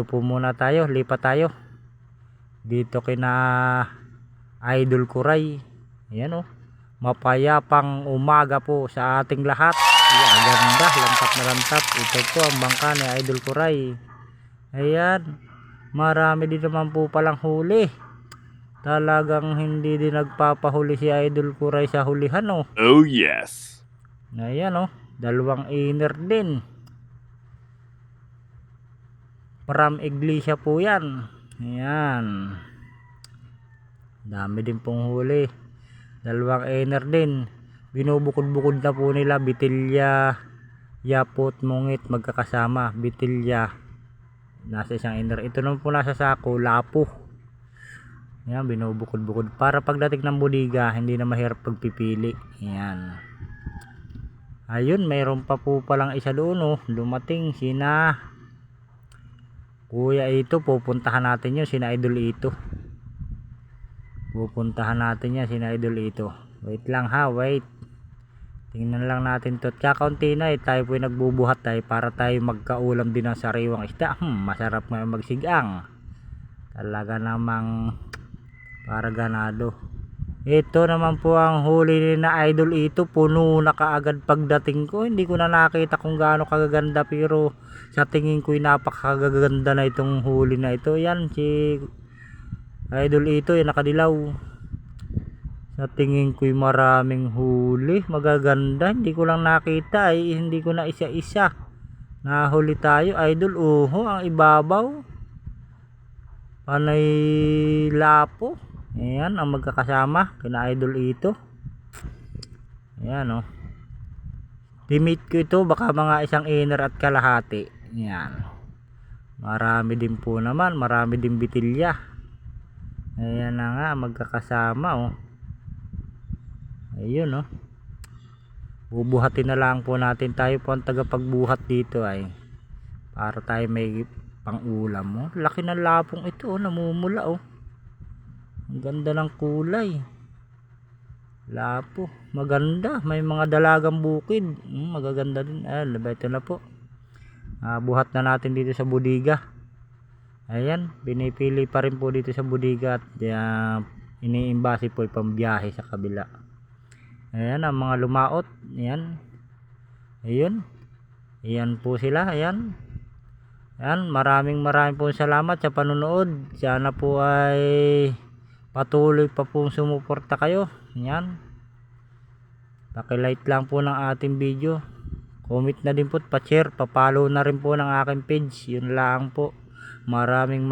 po muna tayo, lipat tayo dito kina Idol Kuray. Ayan mapayapang umaga po sa ating lahat. Ayan, ganda, lantat na lantat. Ito po ang bangka ni Idol Kuray. Ayan, marami din naman po palang huli. Talagang hindi din nagpapahuli si Idol Kuray sa hulihan Oh yes. Ayan dalawang inner din. From Iglesia po yan. Ayan, dami din pong huli. Dalawang inner din. Binubukod-bukod na po nila. Bitilya, yapot, mungit magkakasama. Bitilya nasa isang inner. Ito naman po nasa sako, lapo. Ayan, binubukod-bukod para pagdating ng budiga hindi na mahirap pagpipili. Ayan, ayun, mayroon pa po palang isa doon dumating sina Kuya Ito. Pupuntahan natin yun, sina Idol Ito. Pupuntahan natin yan, sina Idol Ito. Wait lang wait. Tingnan lang natin to. Kakaunti na tayo po nagbubuhat tayo para tayo magkaulam din ng sariwang isda. Masarap nga magsigang. Talaga namang para ganado. Ito naman po ang huli ni na Idol Ito. Puno na kaagad pagdating ko. Hindi ko na nakita kung gaano kagaganda, pero sa tingin ko napakagaganda na itong huli na ito. Yan si Idol Ito, yung nakadilaw. Sa tingin ko'y maraming huli, magaganda. Hindi ko lang nakita hindi ko na isa-isa nahuli tayo, Idol. Ang ibabaw panay lapo. Ayan ang magkakasama kina Idol Ito. Ayan limit ko ito, baka mga isang inner at kalahati. Ayan, marami din po naman, marami din bitilya. Ayan na nga, magkakasama ayun bubuhatin na lang po natin. Tayo po ang tagapagbuhat dito para tayo may pang ulam laki ng lapong ito namumula ang ganda ng kulay. Lapo, maganda, may mga dalagang bukid. Magaganda din. Ito na po, buhat na natin dito sa budiga. Ayan, binipili pa rin po dito sa budiga at iniimbase po pambiyahe sa kabila. Ayan ang mga lumaot. Ayan, ayun, ayan po sila. Ayan, maraming po salamat sa panonood. Sana po ay patuloy pa pong sumuporta kayo. Ayan, paki-like lang po ng ating video, comment na din po, pa-share, pa-follow na rin po ng aking page. Yun lang po. Maraming